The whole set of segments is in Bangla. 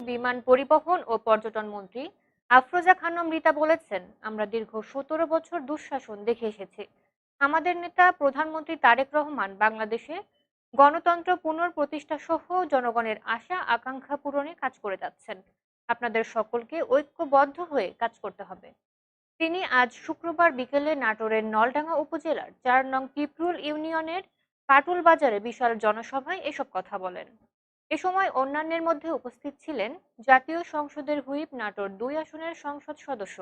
বিমান পরিবহন ও পর্যটন মন্ত্রী আফরোজা খানম রিতা বলেছেন, আমরা দীর্ঘ ১৭ বছর দুঃশাসন দেখে এসেছি। আমাদের নেতা প্রধানমন্ত্রী তারেক রহমান বাংলাদেশে গণতন্ত্র পুনঃপ্রতিষ্ঠা সহ জনগণের আশা আকাঙ্ক্ষা পূরণে কাজ করে যাচ্ছেন। আপনাদের সকলকে ঐক্যবদ্ধ হয়ে কাজ করতে হবে। তিনি আজ শুক্রবার বিকেলে নাটোরের নলডাঙ্গা উপজেলার ৪ নং পিপরুল ইউনিয়নের পাটুল বাজারে বিশাল জনসভায় এসব কথা বলেন। এ সময় অন্যান্যের মধ্যে উপস্থিত ছিলেন জাতীয় সংসদের হুইপ নাটোর ২ আসনের সংসদ সদস্য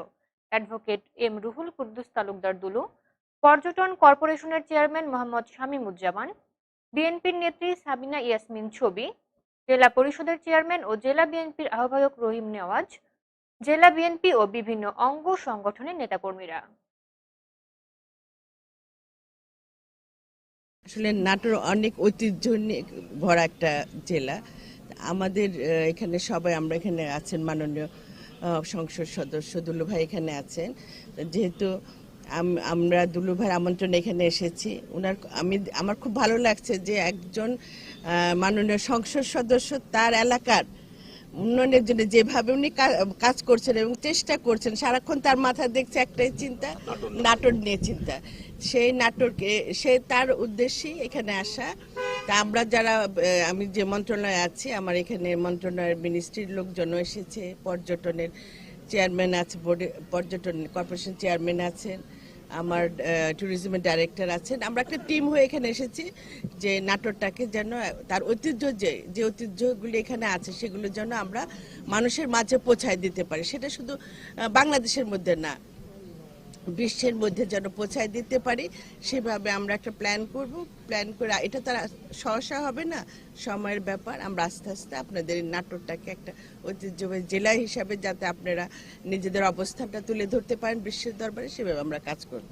অ্যাডভোকেট এম রুহুল কুদ্দুস তালুকদার দুলু, পর্যটন কর্পোরেশনের চেয়ারম্যান মোহাম্মদ শামীমুজ্জামান, বিএনপির নেত্রী সাবিনা ইয়াসমিন ছবি, জেলা পরিষদের চেয়ারম্যান ও জেলা বিএনপির আহ্বায়ক রহিম নেওয়াজ, জেলা বিএনপি ও বিভিন্ন অঙ্গ সংগঠনের নেতাকর্মীরা। আসলে নাটোর অনেক ঐতিহ্য নিয়ে ভরা একটা জেলা। আমাদের এখানে সবাই, আমরা এখানে আছেন মাননীয় সংসদ সদস্য দুলু ভাই এখানে আছেন। যেহেতু আমরা দুলু ভাইয়ের আমন্ত্রণে এখানে এসেছি, আমার খুব ভালো লাগছে যে একজন মাননীয় সংসদ সদস্য তার এলাকার উন্নয়নের জন্য যেভাবে উনি কাজ করছেন এবং চেষ্টা করছেন, সারাক্ষণ তার মাথায় দেখছে একটাই চিন্তা, নাটোর নিয়ে চিন্তা। সেই নাটোরকে তার উদ্দেশ্যেই এখানে আসা। তা আমরা যারা, আমি যে মন্ত্রণালয়ে আছি, আমার এখানে মন্ত্রণালয়ের মিনিস্ট্রির লোকজন এসেছে, পর্যটনের চেয়ারম্যান আছে, পর্যটন কর্পোরেশন চেয়ারম্যান আছেন, আমার ট্যুরিজমের ডাইরেক্টর আছেন। আমরা একটা টিম হয়ে এখানে এসেছি যে নাটোরটাকে যেন তার ঐতিহ্য, যে ঐতিহ্যগুলি এখানে আছে সেগুলো যেন আমরা মানুষের মাঝে পৌঁছায় দিতে পারি। সেটা শুধু বাংলাদেশের মধ্যে না, বিশ্বের মধ্যে যেন পৌঁছায় দিতে পারি, সেভাবে আমরা একটা প্ল্যান করে, এটা তার সহসা হবে না, সময়ের ব্যাপার। আমরা আস্তে আস্তে আপনাদের নাটোরটাকে একটা ঐতিহ্যবাহী জেলা হিসাবে যাতে আপনারা নিজেদের অবস্থানটা তুলে ধরতে পারেন বিশ্বের দরবারে, সেভাবে আমরা কাজ করব।